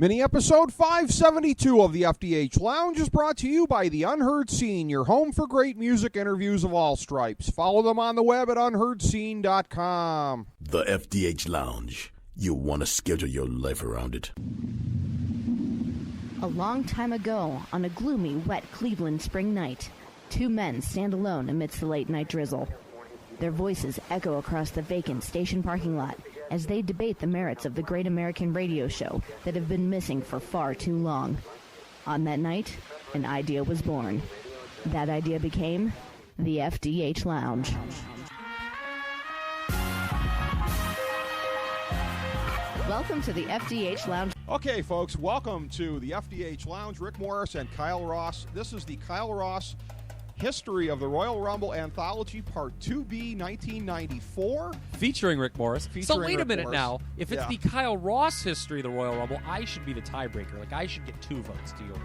Mini episode 572 of the FDH Lounge is brought to you by The Unheard Scene, your home for great music interviews of all stripes. Follow them on the web at unheardscene.com. The FDH Lounge. You want to schedule your life around it. A long time ago, on a gloomy, wet Cleveland spring night, two men stand alone amidst the late-night drizzle. Their voices echo across the vacant station parking lot as they debate the merits of the great American radio show that have been missing for far too long. On that night, an idea was born. That idea became the FDH Lounge. Welcome to the FDH Lounge. Okay, folks, welcome to the FDH Lounge. Rick Morris and Kyle Ross. This is the Kyle Ross History of the Royal Rumble Anthology Part 2B 1994. Featuring Rick Morris. So wait a minute Morris. now. If it's the Kyle Ross History of the Royal Rumble, I should be the tiebreaker. Like, I should get 2 votes to your 1.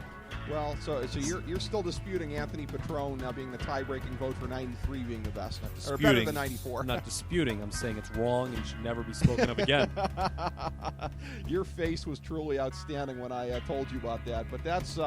Well, so you're still disputing Anthony Petrone now being the tie-breaking vote for 93 being the best. Or better than 94. I'm not disputing. I'm saying it's wrong and should never be spoken of again. Your face was truly outstanding when I told you about that. But that's...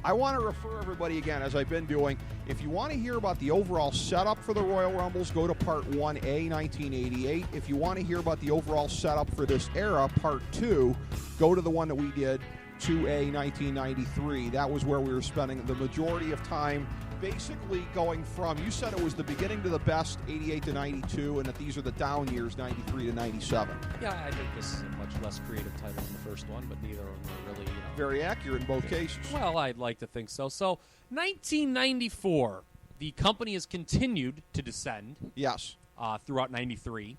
I want to refer everybody again, as I've been doing. If you want to hear about the overall setup for the Royal Rumbles, go to Part 1A, 1988. If you want to hear about the overall setup for this era, Part 2, go to the one that we did, 2A, 1993. That was where we were spending the majority of time basically going from, you said it was the beginning to the best, 88 to 92, and that these are the down years, 93 to 97. Yeah, I think this is a much less creative title than the first one, but neither of them are really, very accurate in both cases. Well, I'd like to think so. So, 1994, the company has continued to descend. Yes. Throughout 93.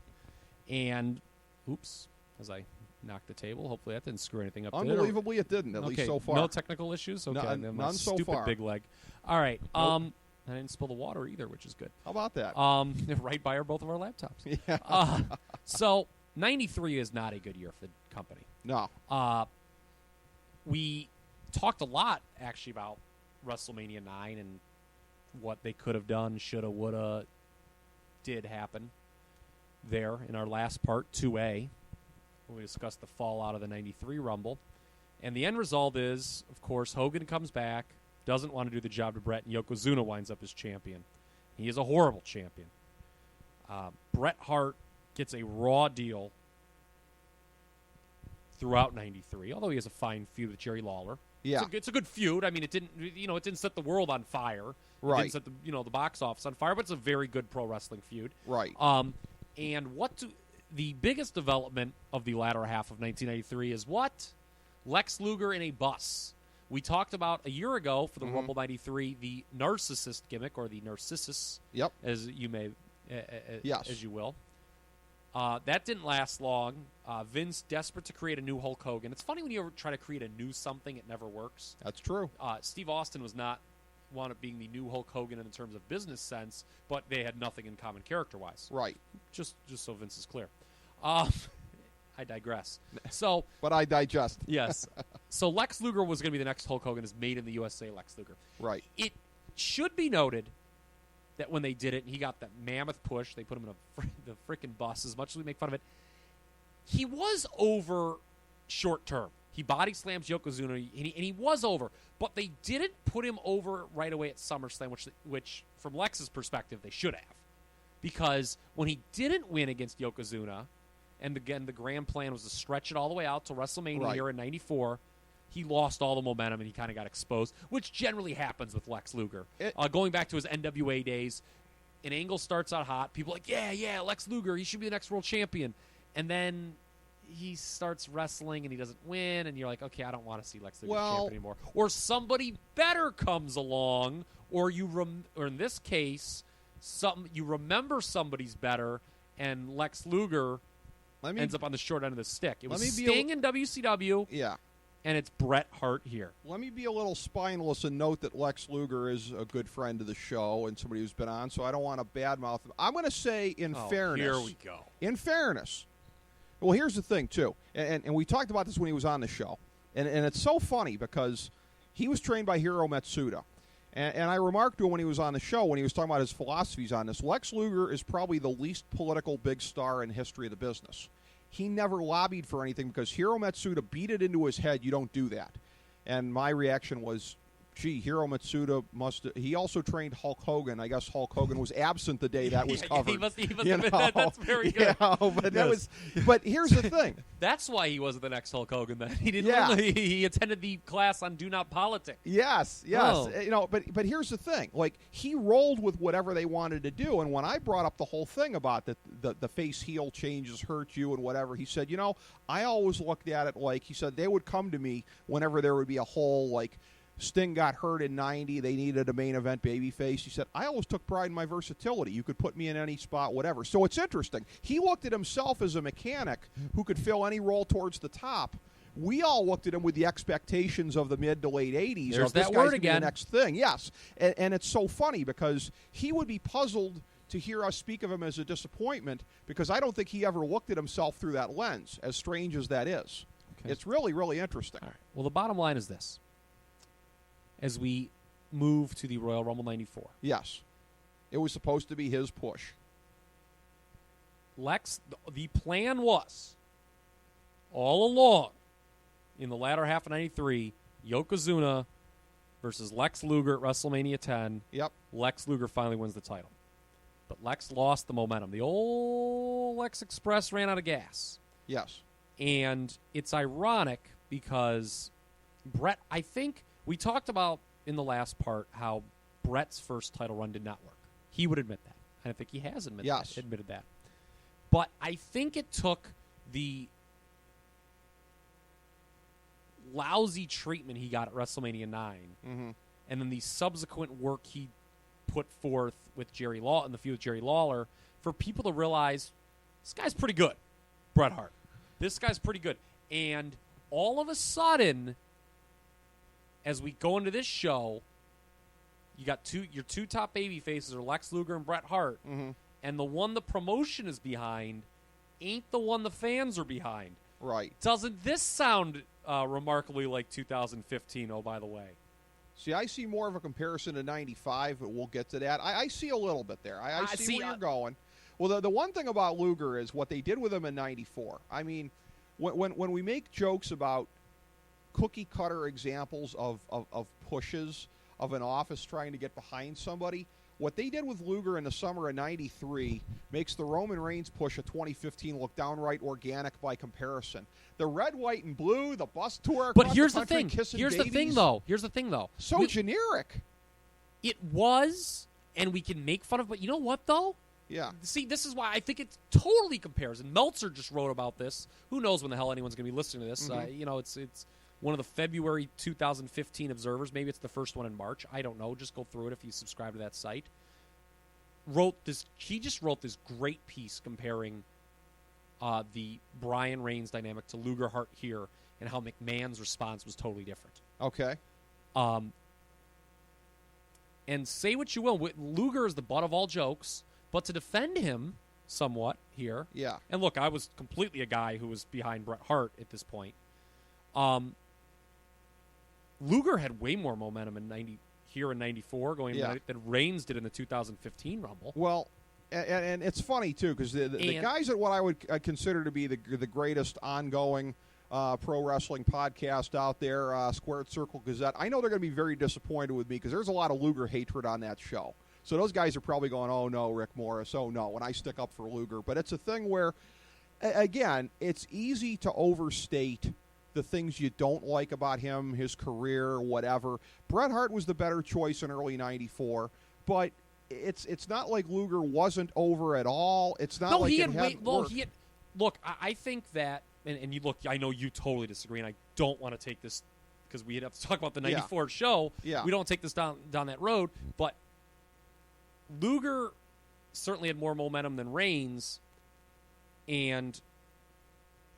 And, oops, as I knocked the table, hopefully that didn't screw anything up. Unbelievably, it didn't, at least so far. No technical issues? Okay, none so stupid far. Big leg. All right. I didn't spill the water either, which is good. How about that? Right by both of our laptops. Yeah. So, 93 is not a good year for the company. No. We talked a lot, actually, about WrestleMania 9 and what they could have done, shoulda, woulda, did happen there in our last part, 2A, when we discussed the fallout of the 93 Rumble. And the end result is, of course, Hogan comes back, doesn't want to do the job to Bret, and Yokozuna winds up as champion. He is a horrible champion. Bret Hart gets a Raw deal throughout 93, although he has a fine feud with Jerry Lawler. Yeah. It's a good feud. I mean, it didn't set the world on fire. Right. It didn't set the box office on fire, but it's a very good pro wrestling feud. Right. And the biggest development of the latter half of 1993 is what? Lex Luger in a bus. We talked about a year ago for the Rumble 93, the narcissist gimmick, or the narcissus, yep, as you may, yes, as you will. That didn't last long. Vince, desperate to create a new Hulk Hogan. It's funny when you ever try to create a new something, it never works. That's true. Steve Austin was not one of being the new Hulk Hogan in terms of business sense, but they had nothing in common character-wise. Right. Just so Vince is clear. I digress. So, but I digest. Yes. So Lex Luger was going to be the next Hulk Hogan, is made in the USA Lex Luger. Right. It should be noted that when they did it, and he got that mammoth push, they put him in the freaking bus, as much as we make fun of it, he was over short term. He body slams Yokozuna, and he was over. But they didn't put him over right away at SummerSlam, which from Lex's perspective, they should have. Because when he didn't win against Yokozuna, and again, the grand plan was to stretch it all the way out to WrestleMania here in 94, he lost all the momentum and he kind of got exposed, which generally happens with Lex Luger. Going back to his NWA days, an angle starts out hot. People are like, yeah, Lex Luger, he should be the next world champion. And then he starts wrestling and he doesn't win, and you're like, okay, I don't want to see Lex Luger champion anymore. Or somebody better comes along, or or in this case, you remember somebody's better, and Lex Luger ends up on the short end of the stick. It was Sting in WCW. Yeah. And it's Bret Hart here. Let me be a little spineless and note that Lex Luger is a good friend of the show and somebody who's been on, so I don't want to badmouth him. I'm going to say, in fairness. Here we go. In fairness. Well, here's the thing, too. And we talked about this when he was on the show. And it's so funny because he was trained by Hiro Matsuda. And I remarked to him when he was on the show, when he was talking about his philosophies on this, Lex Luger is probably the least political big star in history of the business. he never lobbied for anything because Hiro Matsuda beat it into his head. You don't do that. And my reaction was, gee, Hiro Matsuda he also trained Hulk Hogan. I guess Hulk Hogan was absent the day that was covered. He must have been that's very good. But but here's the thing. That's why he wasn't the next Hulk Hogan then. He didn't Yeah. he attended the class on Do Not Politic. Yes. Oh. But here's the thing. Like, he rolled with whatever they wanted to do, and when I brought up the whole thing about the face heel changes hurt you and whatever, he said, I always looked at it like, he said, they would come to me whenever there would be a whole, like, Sting got hurt in 90. They needed a main event babyface. He said, I always took pride in my versatility. You could put me in any spot, whatever. So it's interesting. He looked at himself as a mechanic who could fill any role towards the top. We all looked at him with the expectations of the mid to late 80s. There's of this that guy's word gonna be again. the next thing. Yes. And it's so funny because he would be puzzled to hear us speak of him as a disappointment because I don't think he ever looked at himself through that lens, as strange as that is. Okay. It's really, really interesting. All right. Well, the bottom line is this. As we move to the Royal Rumble 94. Yes. It was supposed to be his push. Lex, the plan was, all along, in the latter half of 93, Yokozuna versus Lex Luger at WrestleMania 10. Yep. Lex Luger finally wins the title. But Lex lost the momentum. The old Lex Express ran out of gas. Yes. And it's ironic because Brett, I think, we talked about in the last part how Brett's first title run did not work. He would admit that. I think he has admitted that. But I think it took the lousy treatment he got at WrestleMania 9 and then the subsequent work he put forth with Jerry Lawler in the feud with Jerry Lawler for people to realize this guy's pretty good, Bret Hart. This guy's pretty good. And all of a sudden, as we go into this show, you got your two top baby faces are Lex Luger and Bret Hart, and the one the promotion is behind ain't the one the fans are behind. Right. Doesn't this sound remarkably like 2015, oh, by the way? See, I see more of a comparison to 95, but we'll get to that. I see a little bit there. I see where you're going. Well, the one thing about Luger is what they did with him in 94. I mean, when we make jokes about cookie-cutter examples of pushes of an office trying to get behind somebody, what they did with Luger in the summer of 93 makes the Roman Reigns push of 2015 look downright organic by comparison. The red, white, and blue, the bus tour across here's the country, the thing. kissing Here's babies. Here's the thing, though. So generic. It was, and we can make fun of it, but you know what, though? Yeah. See, this is why I think it totally compares. And Meltzer just wrote about this. Who knows when the hell anyone's going to be listening to this? It's one of the February 2015 observers. Maybe it's the first one in March. I don't know. Just go through it if you subscribe to that site. He just wrote this great piece comparing the Bryan Reigns dynamic to Luger Hart here and how McMahon's response was totally different. Okay. And say what you will, Luger is the butt of all jokes, but to defend him somewhat here. Yeah. And look, I was completely a guy who was behind Bret Hart at this point. Luger had way more momentum in 94 than Reigns did in the 2015 Rumble. Well, and it's funny too because the guys at what I would consider to be the greatest ongoing pro wrestling podcast out there, Squared Circle Gazette, I know they're going to be very disappointed with me because there's a lot of Luger hatred on that show. So those guys are probably going, oh no, Rick Morris, oh no, when I stick up for Luger. But it's a thing where, again, it's easy to overstate the things you don't like about him, his career, whatever. Bret Hart was the better choice in early 94, but it's not like Luger wasn't over at all. It's not like it had worked. Look, I think that, and you look, I know you totally disagree, and I don't want to take this, because we have to talk about the 94 show. Yeah. We don't take this down that road, but Luger certainly had more momentum than Reigns, and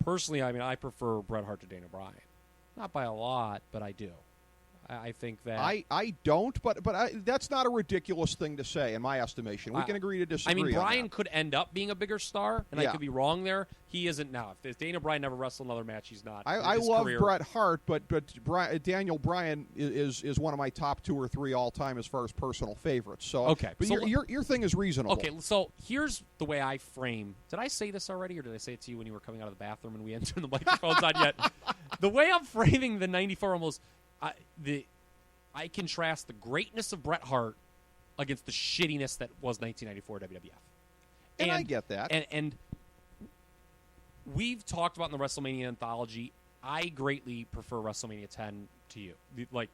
personally, I mean, I prefer Bret Hart to Daniel Bryan. Not by a lot, but I do. I think that I don't, but that's not a ridiculous thing to say in my estimation. We can agree to disagree. I mean, on Bryan that. could end up being a bigger star, and I could be wrong there. He isn't now. If Daniel Bryan never wrestled another match, he's not. I love Bret Hart, but Daniel Bryan is one of my top 2 or 3 all time as far as personal favorites. So okay, but so your thing is reasonable. Okay, so here's the way I frame. Did I say this already, or did I say it to you when you were coming out of the bathroom and we hadn't turned the microphones on yet? The way I'm framing the '94 almost, I contrast the greatness of Bret Hart against the shittiness that was 1994 WWF. And I get that. And we've talked about in the WrestleMania anthology, I greatly prefer WrestleMania 10 to you. Like,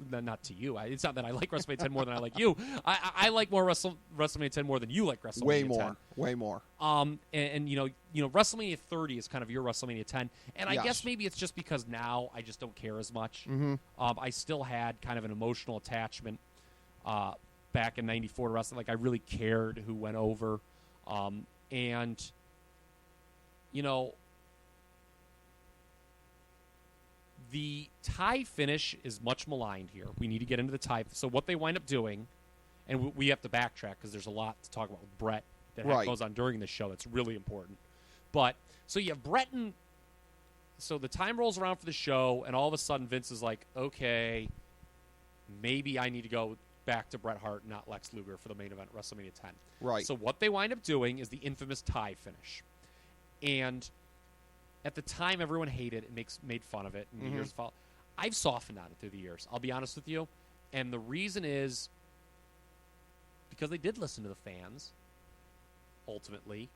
not to you. It's not that I like WrestleMania 10 more than I like you. I like more WrestleMania 10 more than you like WrestleMania 10. Way more. And you know, WrestleMania 30 is kind of your WrestleMania 10. And I guess maybe it's just because now I just don't care as much. Mm-hmm. I still had kind of an emotional attachment back in '94 to wrestling. Like, I really cared who went over. And, you know, the tie finish is much maligned here. We need to get into the tie. So what they wind up doing, and we have to backtrack because there's a lot to talk about with Bret that goes on during the show that's really important. But, so you have Bret and... So the time rolls around for the show, and all of a sudden Vince is like, okay, maybe I need to go back to Bret Hart, not Lex Luger, for the main event at WrestleMania 10. Right. So what they wind up doing is the infamous tie finish. And at the time, everyone hated it and made fun of it. And the years followed. I've softened on it through the years. I'll be honest with you. And the reason is because they did listen to the fans, ultimately.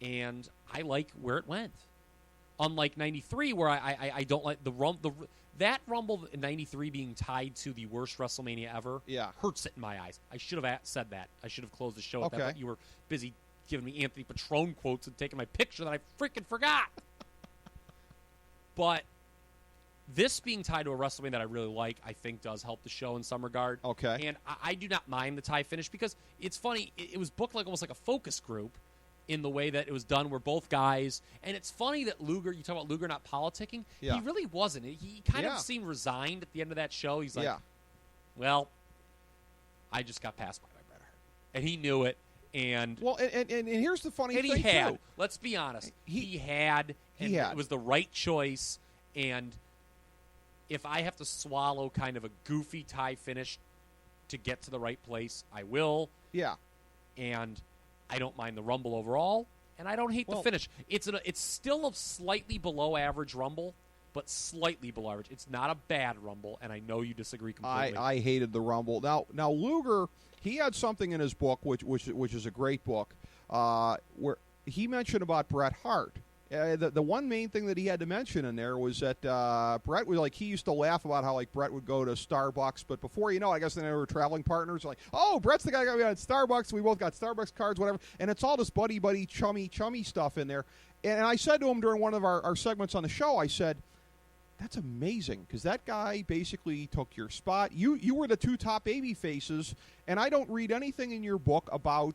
And I like where it went. Unlike 93, where I don't like that Rumble in 93 being tied to the worst WrestleMania ever hurts it in my eyes. I should have said that. I should have closed the show at that, but you were busy giving me Anthony Petrone quotes and taking my picture that I freaking forgot. But this being tied to a WrestleMania that I really like, I think does help the show in some regard. Okay. And I do not mind the tie finish because it's funny. It was booked like almost like a focus group in the way that it was done, where both guys, and it's funny that Luger, you talk about Luger not politicking, he really wasn't. He kind of seemed resigned at the end of that show. He's like, well, I just got passed by Bret Hart. And he knew it. And well, and here's the funny thing, too. Let's be honest, he had. It was the right choice. And if I have to swallow kind of a goofy tie finish to get to the right place, I will. Yeah. And I don't mind the Rumble overall, and I don't hate the finish. It's still a slightly below average Rumble, but slightly below average. It's not a bad Rumble, and I know you disagree completely. I hated the Rumble. Now Luger, he had something in his book, which is a great book, where he mentioned about Bret Hart. The one main thing that he had to mention in there was that Bret was like, he used to laugh about how like Bret would go to Starbucks, but before you know it, I guess they were traveling partners. Like, oh, Bret's the guy that got me at Starbucks. We both got Starbucks cards, whatever. And it's all this buddy, chummy stuff in there. And I said to him during one of our segments on the show, I said, that's amazing, because that guy basically took your spot. You were the 2 top baby faces, and I don't read anything in your book about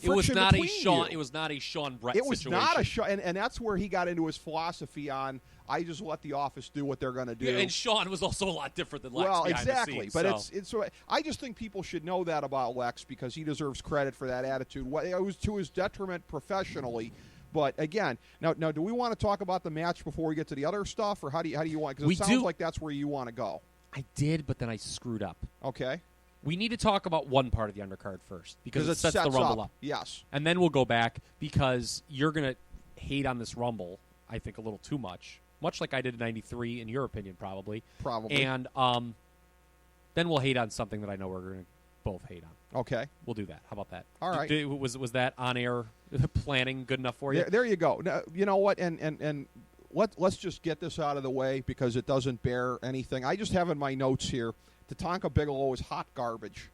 friction between you. It was not a Sean Brett situation. It was not a Sean, and that's where he got into his philosophy on, I just let the office do what they're going to do. Yeah, and Sean was also a lot different than Lex. Well, behind exactly, the scenes, but so. it's. I just think people should know that about Lex, because he deserves credit for that attitude. It was to his detriment professionally. But again, now, do we want to talk about the match before we get to the other stuff, or how do you want? Because it sounds like that's where you want to go. I did, but then I screwed up. Okay. We need to talk about one part of the undercard first, because it sets the Rumble up. Yes. And then we'll go back, because you're going to hate on this Rumble, I think, a little too much like I did in 93, in your opinion, probably. Probably. And then we'll hate on something that I know we're going to both hate on. Okay. We'll do that. How about that? All right. Was that on-air planning good enough for you? There you go. Now, you know what? And let's just get this out of the way, because it doesn't bear anything. I just have in my notes here, Tatanka Bigelow is hot garbage.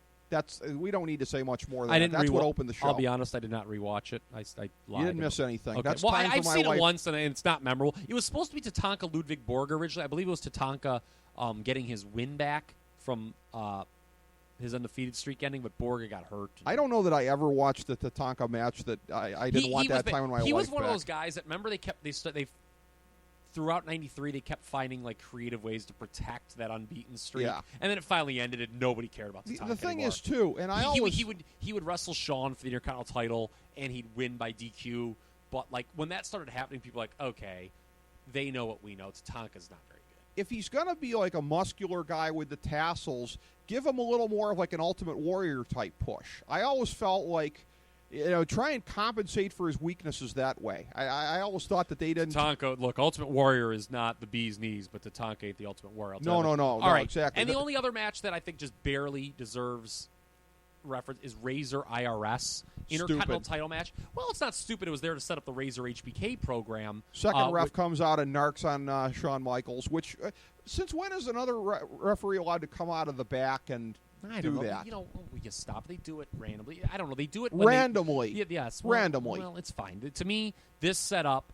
We don't need to say much more than that. That's what opened the show. I'll be honest, I did not rewatch it. I lied. You didn't miss anything. Okay. That's well, time I've for my seen life. it once, and it's not memorable. It was supposed to be Tatanka Ludwig Borg originally. I believe it was Tatanka getting his win back from his undefeated streak ending, but Borg got hurt. I don't know that I ever watched the Tatanka match. That I didn't want that time in my life. He was one back. of those guys that, remember, they throughout 93, they kept finding like creative ways to protect that unbeaten streak. Yeah. And then it finally ended, and nobody cared about Tatanka The thing anymore. is, too, and he would wrestle Shawn for the Intercontinental title, and he'd win by DQ. But like when that started happening, people were like, okay, they know what we know. Tatanka's not very good. if he's going to be like a muscular guy with the tassels, give him a little more of like an Ultimate Warrior type push. I always felt like, try and compensate for his weaknesses that way. I always thought that they didn't. Tatanka, look, Ultimate Warrior is not the bee's knees, but Tatanka ain't the Ultimate Warrior. No, All right, exactly. And the only other match that I think just barely deserves reference is Razor IRS Intercontinental title match. Well, it's not stupid. It was there to set up the Razor HBK program. Second ref comes out and narcs on Shawn Michaels, which since when is another referee allowed to come out of the back and I do don't know. that? We just stop. They do it randomly. I don't know. They do it randomly. Yes, randomly. Well, it's fine. To me, this setup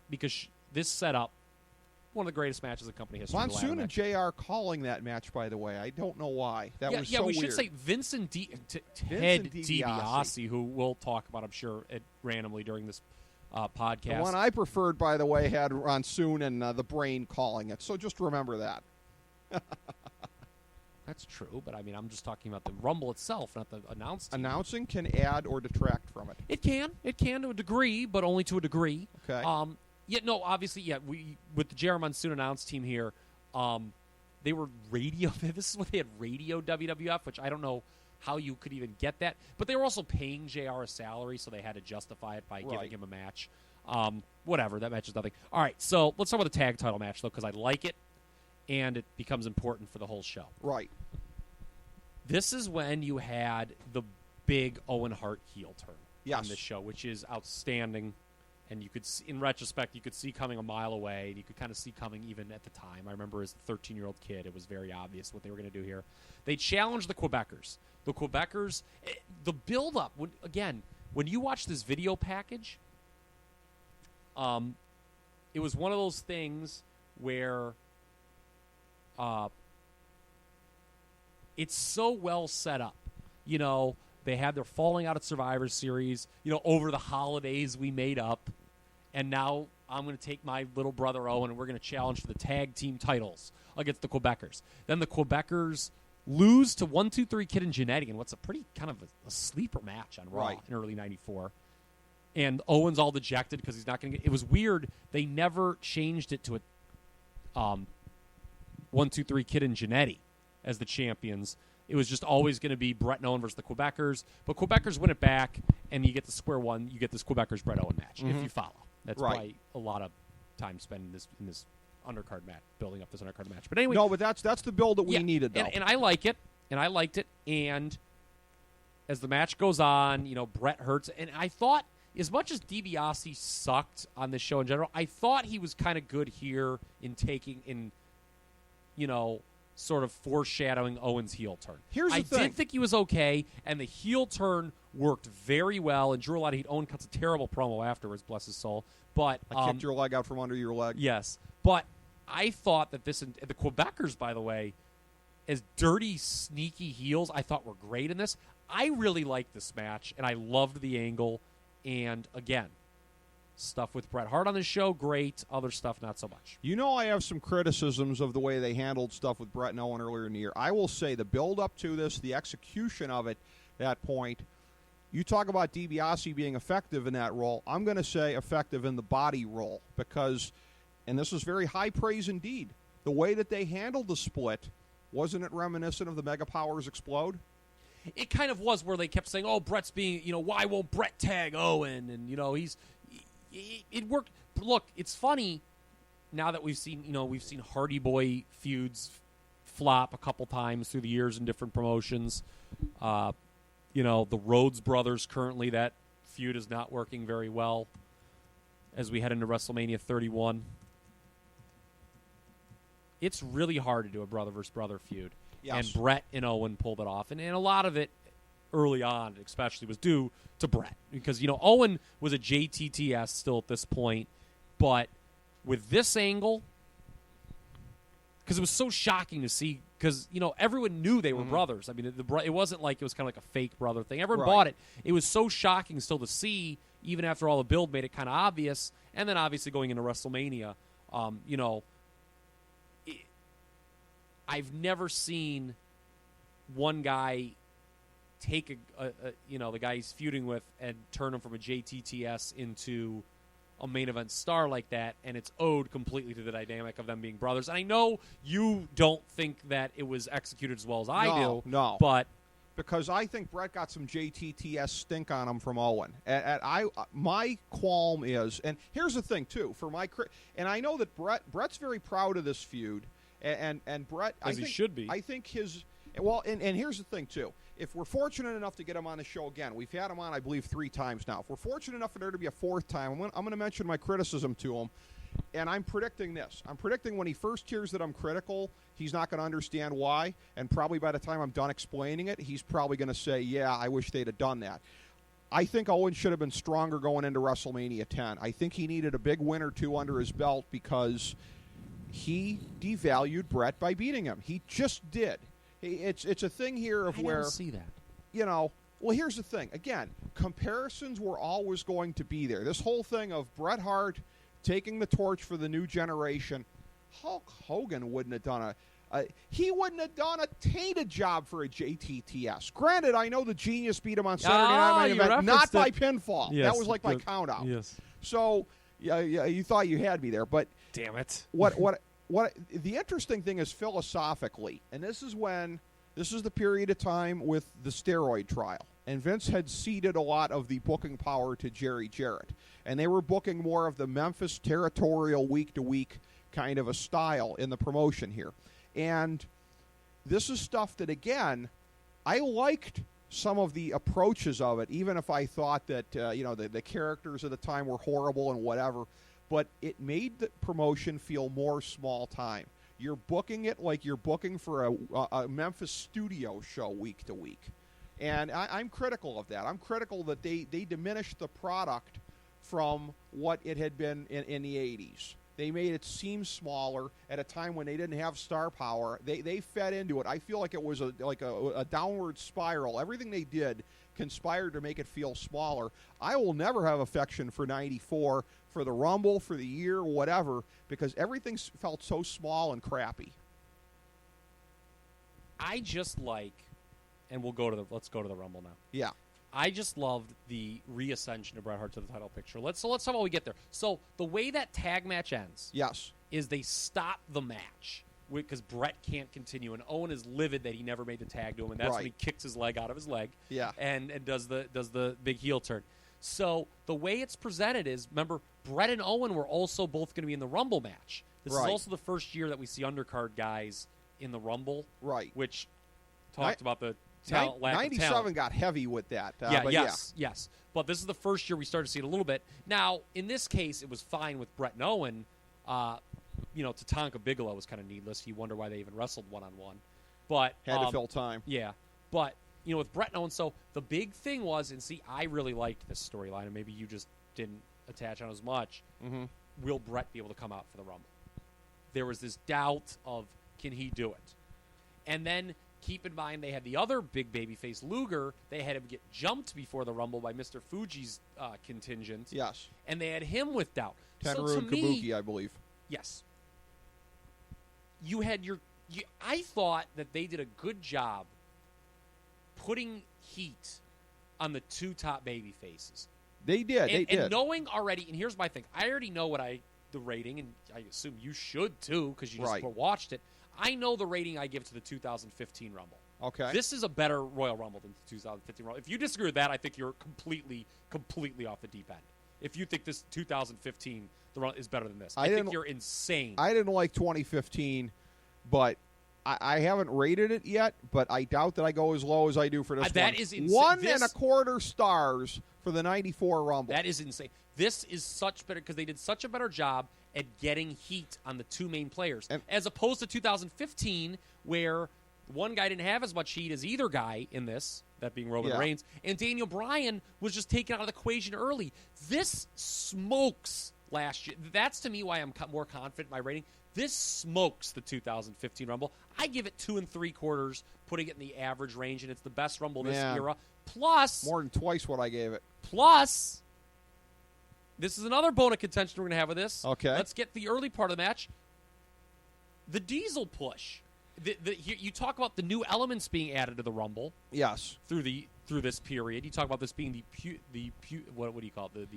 one of the greatest matches in company history. Monsoon and JR calling that match, by the way. I don't know why. That was so we weird. should say Vincent Ted DiBiase, who we'll talk about, I'm sure, randomly during this podcast. The one I preferred, by the way, had Monsoon and the Brain calling it. So just remember that. That's true, but I mean, I'm just talking about the Rumble itself, not the announced team. Announcing can add or detract from it. It can to a degree, but only to a degree. Okay. Obviously, we with the J.R. Monsoon announced team here, they were radio. This is what they had radio WWF, which I don't know how you could even get that. But they were also paying JR a salary, so they had to justify it by giving him a match. Whatever, that match is nothing. All right, so let's talk about the tag title match, though, because I like it, and it becomes important for the whole show. Right. This is when you had the big Owen Hart heel turn on this show, which is outstanding. And you could see, in retrospect, you could see coming a mile away, and you could kind of see coming even at the time. I remember as a 13-year-old kid, it was very obvious what they were going to do here. They challenged the Quebecers. The Quebecers, the build-up, when you watch this video package, it was one of those things where it's so well set up. They had their falling out at Survivor Series. Over the holidays we made up. And now I'm going to take my little brother Owen and we're going to challenge for the tag team titles against the Quebecers. Then the Quebecers lose to 1-2-3 Kid and Jannetty in what's a pretty kind of a sleeper match on Raw in early '94. And Owen's all dejected because he's not going to get. It was weird. They never changed it to a 1-2-3 Kid and Jannetty as the champions. It was just always going to be Bret and Owen versus the Quebecers. But Quebecers win it back, and you get the square one. You get this Quebecers-Bret Owen match, if you follow. That's probably a lot of time spent in this undercard match, building up this undercard match. But anyway. No, but that's the build that we needed, though. And I like it. And I liked it. And as the match goes on, Bret hurts. And I thought, as much as DiBiase sucked on this show in general, I thought he was kind of good here in sort of foreshadowing Owen's heel turn. I did think he was okay, and the heel turn worked very well, and drew a lot of heat. Owen cuts a terrible promo afterwards, bless his soul. But I kicked your leg out from under your leg. Yes. But I thought that the Quebecers, by the way, as dirty, sneaky heels, I thought were great in this. I really liked this match, and I loved the angle. And, again, stuff with Bret Hart on the show, great. Other stuff, not so much. I have some criticisms of the way they handled stuff with Bret and Owen earlier in the year. I will say the build-up to this, the execution of it, that point, you talk about DiBiase being effective in that role. I'm going to say effective in the body role because, and this is very high praise indeed, the way that they handled the split, wasn't it reminiscent of the Mega Powers Explode? It kind of was, where they kept saying, Bret's being, why won't Bret tag Owen? And, it worked. Look, it's funny now that we've seen Hardy Boy feuds flop a couple times through the years in different promotions. The Rhodes brothers currently, that feud is not working very well as we head into WrestleMania 31. It's really hard to do a brother versus brother feud. Yes. And Bret and Owen pulled it off. And a lot of it early on especially was due to Bret because Owen was a JTTS still at this point, but with this angle, because it was so shocking to see, because everyone knew they were brothers. I mean, it wasn't like it was kind of like a fake brother thing. Everyone bought it. It was so shocking still to see, even after all the build made it kind of obvious, and then obviously going into WrestleMania, I've never seen one guy take the guy he's feuding with and turn him from a JTTS into a main event star like that, and it's owed completely to the dynamic of them being brothers. And I know you don't think that it was executed as well as I do. No. But because I think Brett got some JTTS stink on him from Owen. My qualm is, and here's the thing too, and I know that Brett's very proud of this feud, and Brett, as he should be. I think and here's the thing too. If we're fortunate enough to get him on the show again, we've had him on, I believe, 3 times now. If we're fortunate enough for there to be a 4th time, I'm going to mention my criticism to him, and I'm predicting this. I'm predicting when he first hears that I'm critical, he's not going to understand why, and probably by the time I'm done explaining it, he's probably going to say, yeah, I wish they'd have done that. I think Owen should have been stronger going into WrestleMania 10. I think he needed a big win or 2 under his belt because he devalued Brett by beating him. He just did. It's a thing here of where, don't see that. Well, here's the thing. Again, comparisons were always going to be there. This whole thing of Bret Hart taking the torch for the new generation, Hulk Hogan wouldn't have done he wouldn't have done a tainted job for a JTTS. Granted, I know the Genius beat him on Saturday Night Main Event, not by pinfall. Yes, that was like my count out. Yes. So, yeah, you thought you had me there, but damn it. What the interesting thing is philosophically, and this is the period of time with the steroid trial, and Vince had ceded a lot of the booking power to Jerry Jarrett, and they were booking more of the Memphis territorial week-to-week kind of a style in the promotion here. And this is stuff that, again, I liked some of the approaches of it, even if I thought that the characters at the time were horrible and whatever. But it made the promotion feel more small time. You're booking it like you're booking for a Memphis studio show week to week. And I'm critical of that. I'm critical that they diminished the product from what it had been in the 80s. They made it seem smaller at a time when they didn't have star power. They fed into it. I feel like it was a downward spiral. Everything they did conspired to make it feel smaller. I will never have affection for 94, for the Rumble, for the year, whatever, because everything felt so small and crappy. I just like, and let's go to the Rumble now. Yeah. I just loved the reascension of Bret Hart to the title picture. Let's talk about how we get there. So the way that tag match ends, yes, is they stop the match because Bret can't continue, and Owen is livid that he never made the tag to him, and that's when he kicks his leg out of his leg, and does the big heel turn. So the way it's presented is, remember, Bret and Owen were also both going to be in the Rumble match. This is also the first year that we see undercard guys in the Rumble, which talked about the talent, lack 97 of talent. got heavy with that. Yes. But this is the first year we started to see it a little bit. Now, in this case, it was fine with Bret and Owen. Tatanka Bigelow was kind of needless. You wonder why they even wrestled one-on-one. But had to fill time. Yeah. But, with Bret and Owen, so the big thing was, and see, I really liked this storyline, and maybe you just didn't attach on as much. Mm-hmm. Will Bret be able to come out for the Rumble? There was this doubt of, can he do it? And then, keep in mind, they had the other big babyface, Luger. They had him get jumped before the Rumble by Mr. Fuji's contingent. Yes. And they had him with doubt. Tenryu and Kabuki, I believe. Yes. You had I thought that they did a good job putting heat on the 2 top baby faces. They did. And knowing already, and here's my thing. I already know the rating, and I assume you should too, because you just watched it. I know the rating I give to the 2015 Rumble. Okay. This is a better Royal Rumble than the 2015 Rumble. If you disagree with that, I think you're completely off the deep end. If you think this 2015 is better than this, I think you're insane. I didn't like 2015, but I haven't rated it yet, but I doubt that I go as low as I do for this one. That is insane. 1.25 stars for the 94 Rumble. That is insane. This is such better because they did such a better job at getting heat on the 2 main players, as opposed to 2015, where one guy didn't have as much heat as either guy in this, that being Roman Reigns, and Daniel Bryan was just taken out of the equation early. This smokes last year. That's, to me, why I'm more confident in my rating. This smokes the 2015 Rumble. I give it 2 3/4, putting it in the average range, and it's the best Rumble this era. Plus, more than twice what I gave it. Plus, this is another bone of contention we're going to have with this. Okay. Let's get the early part of the match. The Diesel push. You talk about the new elements being added to the Rumble. Yes. Through this period. You talk about this being what do you call it?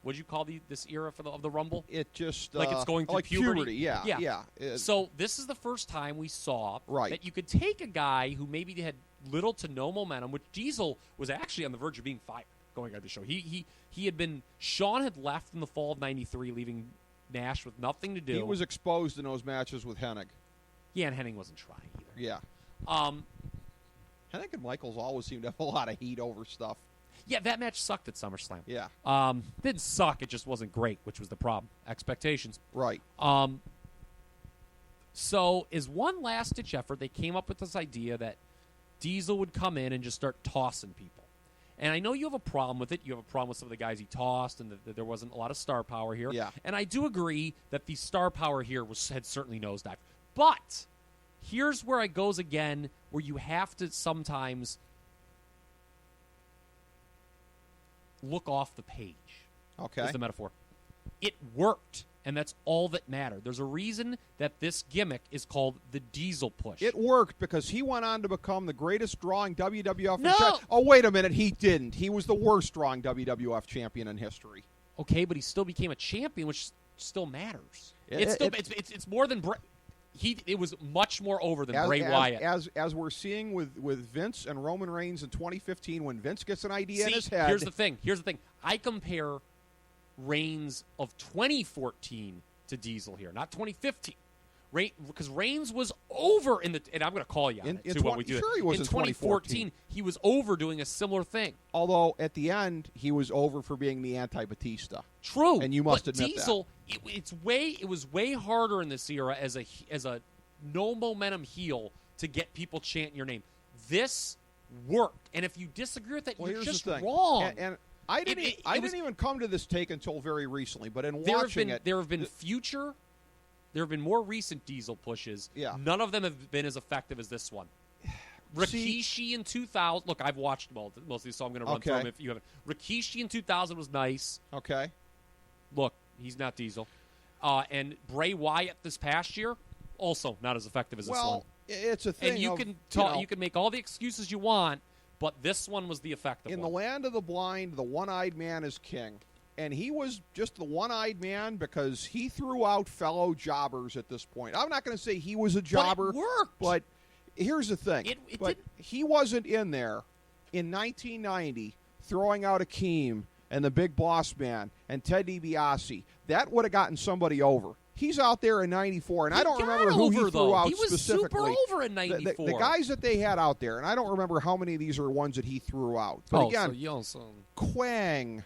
What do you call this era of the Rumble? It just like it's going through like puberty. Yeah. So this is the first time we saw right. that you could take a guy who maybe had little to no momentum, which Diesel was actually on the verge of being fired going on the show. Sean had left in the fall of '93, leaving Nash with nothing to do. He was exposed in those matches with Hennig. Yeah, and Hennig wasn't trying either. Yeah. Hennig and Michaels always seemed to have a lot of heat over stuff. Yeah, that match sucked at SummerSlam. Yeah. Didn't suck, it just wasn't great, which was the problem. Expectations. Right. So, as one last-ditch effort, they came up with this idea that Diesel would come in and just start tossing people. And I know you have a problem with it. You have a problem with some of the guys he tossed and that there wasn't a lot of star power here. Yeah. And I do agree that the star power here had certainly nosedived. But here's where it goes again, where you have to sometimes look off the page. Okay. Is the metaphor. It worked, and that's all that mattered. There's a reason that this gimmick is called the Diesel push. It worked because he went on to become the greatest drawing WWF No! Oh, wait a minute. He didn't. He was the worst drawing WWF champion in history. Okay, but he still became a champion, which still matters. It's more than it was much more over than Bray Wyatt. As we're seeing with Vince and Roman Reigns in 2015, when Vince gets an idea in his head. Here's the thing. I compare Reigns of 2014 to Diesel here, not 2015. Because Reigns was over and I'm going to call you on it too when we do sure it. He was in 2014, he was over doing a similar thing. Although at the end he was over for being the anti-Batista. True, and you must admit Diesel, it was way harder in this era as a no momentum heel to get people chanting your name. This worked, and if you disagree with that, you're just wrong. And I didn't even come to this take until very recently, but in watching it, there have been more recent Diesel pushes. Yeah. None of them have been as effective as this one. Rikishi in 2000. Look, I've watched most of these, so I'm going to run through them if you haven't. Rikishi in 2000 was nice. Okay. Look, he's not Diesel. And Bray Wyatt this past year, also not as effective as this one. Well, it's a thing. And you can make all the excuses you want, but this one was the effective one. In the land of the blind, the one-eyed man is king. And he was just the one-eyed man because he threw out fellow jobbers at this point. I'm not going to say he was a jobber. But it worked. But here's the thing. He wasn't in there in 1990 throwing out Akeem and the Big Boss Man and Ted DiBiase. That would have gotten somebody over. He's out there in 94, and I don't remember who he threw out specifically. He was super over in 94. The guys that they had out there, and I don't remember how many of these are ones that he threw out. But Quang,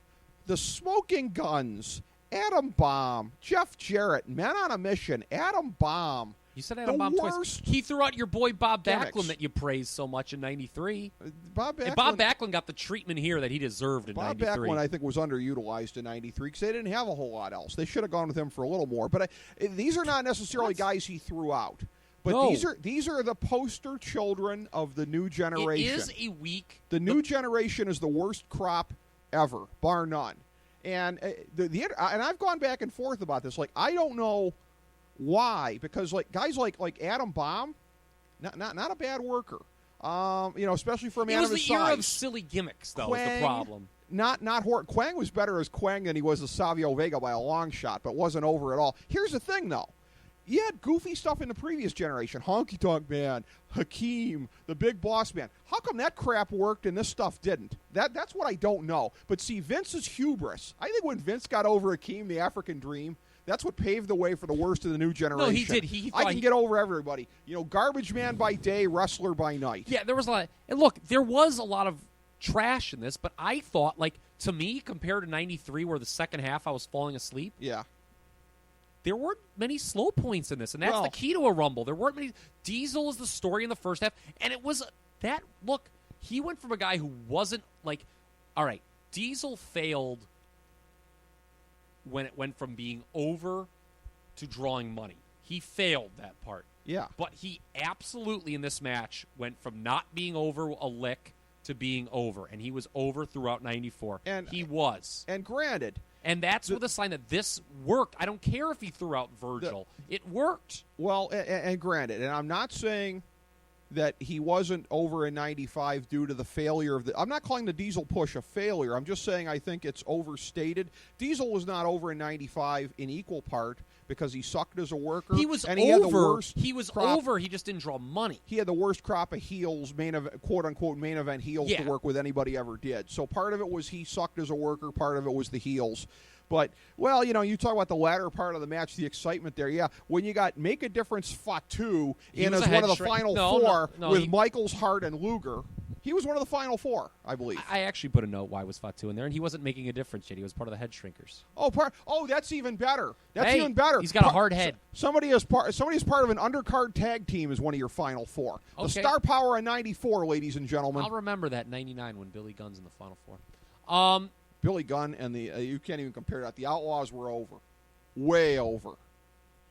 the Smoking Guns, Adam Bomb, Jeff Jarrett, Men on a Mission, Adam Bomb. You said Adam Bomb twice. He threw out your boy Bob Backlund that you praised so much in 93. Bob Backlund got the treatment here that he deserved in 93. Bob Backlund, I think, was underutilized in 93 because they didn't have a whole lot else. They should have gone with him for a little more. But these are not necessarily guys he threw out. But these are the poster children of the new generation. It is a weak. The new generation is the worst crop ever, bar none. And and I've gone back and forth about this. Like, I don't know why, because like guys like Adam Bomb, not a bad worker. Especially for a man of his size. It was the era of silly gimmicks, though. Quang, is the problem. Quang was better as Quang than he was as Savio Vega by a long shot, but wasn't over at all. Here's the thing, though. You had goofy stuff in the previous generation. Honky Tonk Man, Hakeem, the Big Boss Man. How come that crap worked and this stuff didn't? That's what I don't know. But see, Vince's hubris. I think when Vince got over Hakeem, the African Dream, that's what paved the way for the worst of the new generation. No, he did. I can get over everybody. Garbage man by day, wrestler by night. Yeah, there was a lot. And look, there was a lot of trash in this, but I thought, to me, compared to 93, where the second half I was falling asleep. Yeah. There weren't many slow points in this, and that's the key to a Rumble. There weren't many. Diesel is the story in the first half, and it was that. Look, he went from a guy who wasn't all right, Diesel failed when it went from being over to drawing money. He failed that part. Yeah. But he absolutely, in this match, went from not being over a lick to being over, and he was over throughout 94. And he was. And granted, And that's the sign that this worked. I don't care if he threw out Virgil. It worked. Well, and granted, and I'm not saying that he wasn't over in 95 due to the failure of the... I'm not calling the Diesel push a failure. I'm just saying I think it's overstated. Diesel was not over in 95 in equal part because he sucked as a worker. He was and over. He had the worst over. He just didn't draw money. He had the worst crop of heels, quote-unquote main event heels to work with anybody ever did. So part of it was he sucked as a worker. Part of it was the heels. But, well, you talk about the latter part of the match, the excitement there. Yeah, when you got Make a Difference Fatu in as one of the final four with Michaels, Hart, and Luger, he was one of the final four, I believe. I actually put a note why was Fatu in there, and he wasn't making a difference yet. He was part of the head shrinkers. Oh, that's even better. Even better. He's got a hard head. Somebody is part of an undercard tag team is one of your final four. Okay. The star power of 94, ladies and gentlemen. I'll remember that 99 when Billy Gunn's in the final four. Billy Gunn and the you can't even compare that. The Outlaws were over, way over.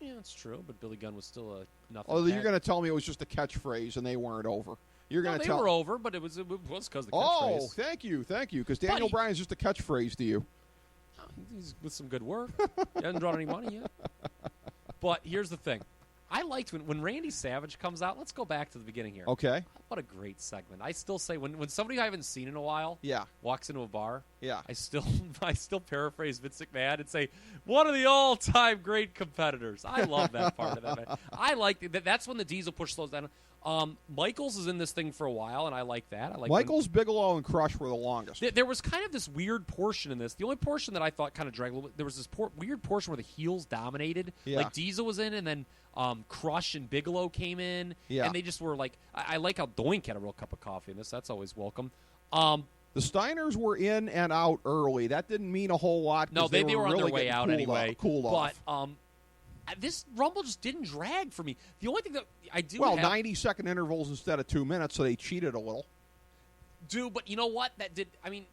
Yeah, that's true. But Billy Gunn was still a nothing. Oh, you're going to tell me it was just a catchfriz and they weren't over. They were over, but it was because of the catchphrase. Oh, thank you, because Daniel Bryan's just a catchphrase to you. He's with some good work. He hasn't drawn any money yet. But here's the thing. I liked when Randy Savage comes out. Let's go back to the beginning here. Okay. What a great segment. I still say when somebody I haven't seen in a while walks into a bar, I still paraphrase Vince McMahon and say, one of the all-time great competitors. I love that part of that match. I like that. That's when the Diesel push slows down. Michaels is in this thing for a while, and I like that. I like Michaels, Bigelow, and Crush were the longest. There was kind of this weird portion in this. The only portion that I thought kind of dragged a little bit, there was this weird portion where the heels dominated. Yeah. Like Diesel was in, and then Crush and Bigelow came in, and they just were like, I like how Doink had a real cup of coffee in this. That's always welcome. The Steiners were in and out early. That didn't mean a whole lot. No, they were really on their way out anyway. Cooled off. But this Rumble just didn't drag for me. The only thing that I do 90-second intervals instead of 2 minutes, so they cheated a little. But you know what? That did. I mean,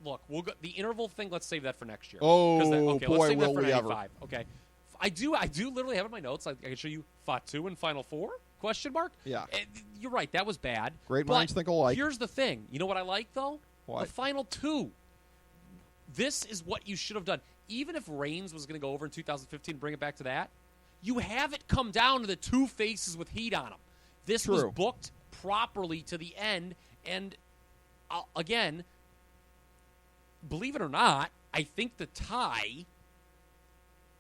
look, we'll go the interval thing. Let's save that for next year. Oh, boy, let's save that for we 95. ever. Okay, I do literally have in my notes. I can show you Fatu in Final Four? Question mark. Yeah, you're right. That was bad. Great minds think alike. Here's the thing. You know what I like though? What? The final two. This is what you should have done. Even if Reigns was going to go over in 2015, bring it back to that. You have it come down to the two faces with heat on them. This was booked properly to the end. And, again, believe it or not, I think the tie,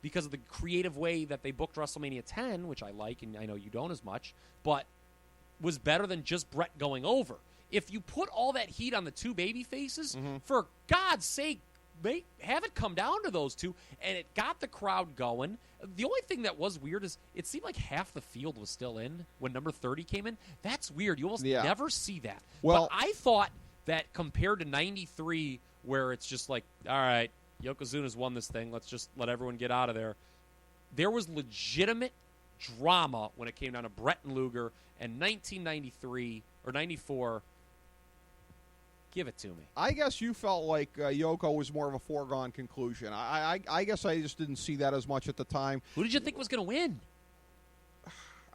because of the creative way that they booked WrestleMania 10, which I like and I know you don't as much, but was better than just Brett going over. If you put all that heat on the two baby faces, for God's sake, have it come down to those two, and it got the crowd going. The only thing that was weird is it seemed like half the field was still in when number 30 came in. That's weird. You almost never see that. Well, but I thought that compared to 93, where it's just like, all right, Yokozuna's won this thing. Let's just let everyone get out of there. There was legitimate drama when it came down to Brett and Luger, and 1993 or 94. Give it to me. I guess you felt like Yoko was more of a foregone conclusion. I guess I just didn't see that as much at the time. Who did you think was going to win?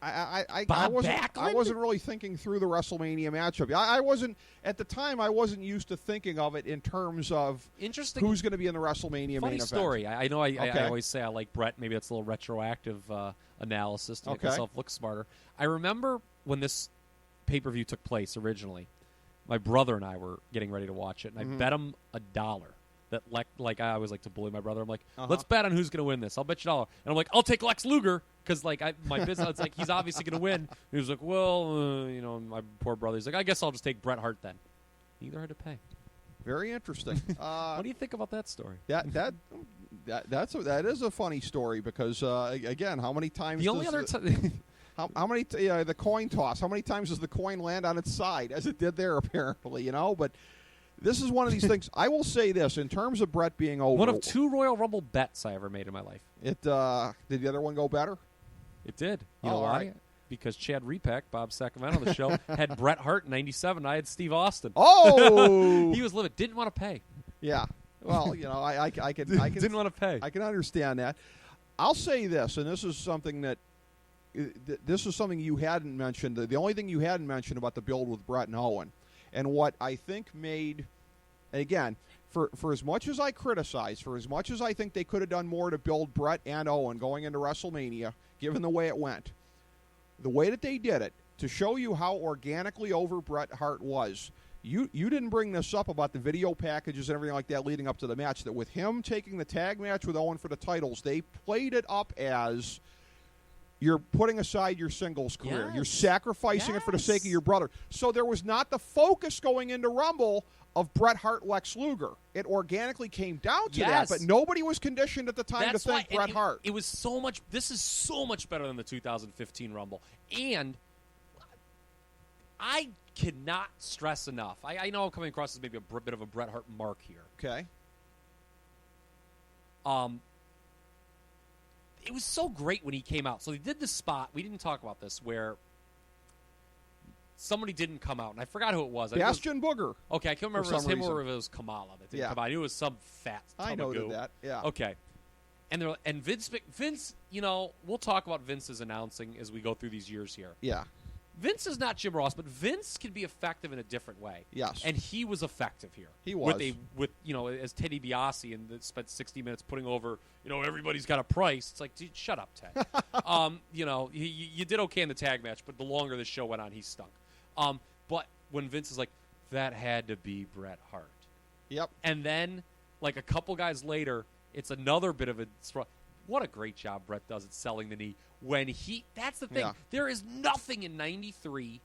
I Backlund? wasn't really thinking through the WrestleMania matchup. I wasn't at the time. I wasn't used to thinking of it in terms of who's going to be in the WrestleMania main event. Story. I know. I always say I like Brett. Maybe that's a little retroactive analysis to make myself look smarter. I remember when this pay-per-view took place originally. My brother and I were getting ready to watch it, and I bet him $1. That like I always like to bully my brother. I'm like, let's bet on who's going to win this. I'll bet you $1. And I'm like, I'll take Lex Luger because my business. It's like he's obviously going to win. And he was like, well, my poor brother. He's like, I guess I'll just take Bret Hart then. Neither had to pay. Very interesting. What do you think about that story? That is a funny story because again, how many times the only other time. How many the coin toss? How many times does the coin land on its side, as it did there? Apparently, But this is one of these things. I will say this in terms of Brett being over. One of 2 Royal Rumble bets I ever made in my life. Did the other one go better? It did. You know why? Right. Because Chad Repack, Bob Sacramento on the show, had Bret Hart in '97. I had Steve Austin. Oh, he was livid. Didn't want to pay. Yeah. Well, I can didn't want to pay. I can understand that. I'll say this, and this is something that. This is something you hadn't mentioned. The only thing you hadn't mentioned about the build with Brett and Owen, and what I think made, and again, for as much as I criticize, for as much as I think they could have done more to build Brett and Owen going into WrestleMania, given the way it went, the way that they did it, to show you how organically over Bret Hart was, you didn't bring this up about the video packages and everything like that leading up to the match, that with him taking the tag match with Owen for the titles, they played it up as you're putting aside your singles career. Yes. You're sacrificing it for the sake of your brother. So there was not the focus going into Rumble of Bret Hart, Lex Luger. It organically came down to that, but nobody was conditioned at the time to think Bret Hart. It was so much. This is so much better than the 2015 Rumble, and I cannot stress enough. I know I'm coming across as maybe a bit of a Bret Hart mark here. Okay. It was so great when he came out. So they did this spot. We didn't talk about this where somebody didn't come out, and I forgot who it was. Bastion Booger. Okay, I can't remember if it was him or if it was Kamala that didn't come out. I knew it was some fat. I noted that. Yeah. Okay. And Vince, you know, we'll talk about Vince's announcing as we go through these years here. Yeah. Vince is not Jim Ross, but Vince can be effective in a different way. Yes. And he was effective here. He was. With you know, as Teddy DiBiase, and spent 60 minutes putting over, you know, everybody's got a price. It's like, dude, shut up, Ted. You know, you did okay in the tag match, but the longer the show went on, he stunk. But when Vince is like, that had to be Bret Hart. Yep. And then, like a couple guys later, it's another bit of a. What a great job Bret does at selling the knee. That's the thing. Yeah. There is nothing in '93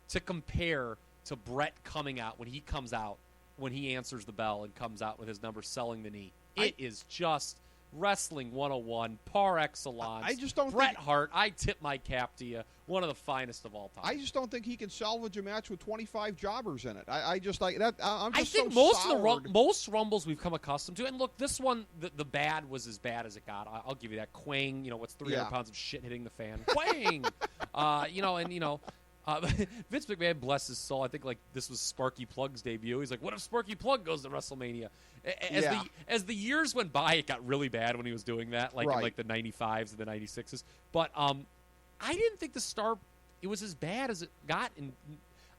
to compare to Bret coming out when he comes out, when he answers the bell and comes out with his number selling the knee. It is just wrestling 101 par excellence. I just don't Bret Hart, I tip my cap to you. One of the finest of all time. I just don't think he can salvage a match with 25 jobbers in it. I think most Rumbles we've come accustomed to, and look, this one, the bad was as bad as it got. I'll give you that. Quang, you know, what's 300 pounds of shit hitting the fan? Quang! Vince McMahon, bless his soul, I think like this was Sparky Plug's debut. He's like, what if Sparky Plug goes to WrestleMania? As the years went by, it got really bad when he was doing that, like in like the 95s and the 96s. But I didn't think it was as bad as it got.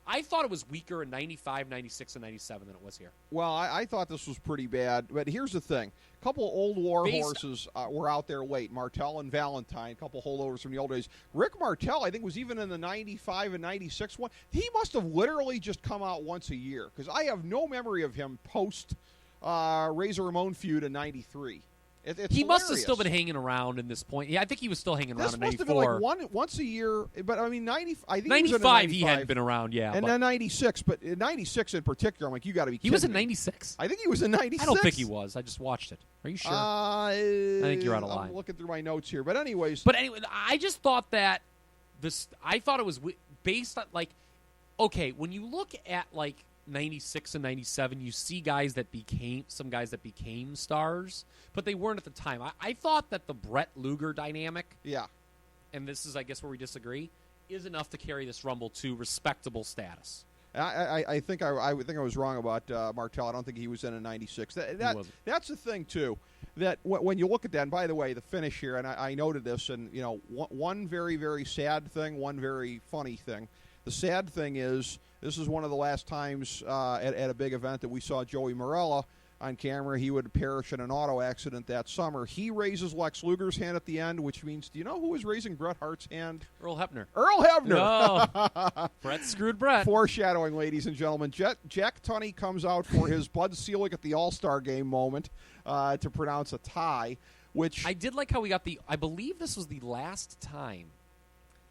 I thought it was weaker in 95, 96, and 97 than it was here. Well, I thought this was pretty bad. But here's the thing. A couple of old war horses were out there late. Martel and Valentine, a couple of holdovers from the old days. Rick Martel, I think, was even in the 95 and 96 one. He must have literally just come out once a year, because I have no memory of him post Razor Ramon feud in 93. He must have still been hanging around in this point. Yeah, I think he was still hanging around in 94. This must have been like once a year. But, I mean, I think 95 he hadn't been around, yeah. And then 96. But in 96 in particular, I'm like, you got to be kidding me. He was in me. 96? I think he was in 96. I don't think he was. I just watched it. Are you sure? I think you're out of line. I'm looking through my notes here. But anyways. But anyway, I just thought that I thought it was based on, like, okay, when you look at, like, 96 and 97, you see some guys that became stars, but they weren't at the time. I thought that the Bret Luger dynamic, and this is, I guess, where we disagree, is enough to carry this Rumble to respectable status. I think I was wrong about Martel. I don't think he was in 96. That's the thing too. That when you look at that, and by the way, the finish here, and I noted this, and you know, one very, very sad thing, one very funny thing. The sad thing is, this is one of the last times at a big event that we saw Joey Morella on camera. He would perish in an auto accident that summer. He raises Lex Luger's hand at the end, which means, do you know who was raising Bret Hart's hand? Earl Hebner. Earl Hebner! No. Bret screwed Bret. Foreshadowing, ladies and gentlemen. Jack Tunney comes out for his Bud Selig at the All-Star Game moment to pronounce a tie, which... I did like how we got I believe this was the last time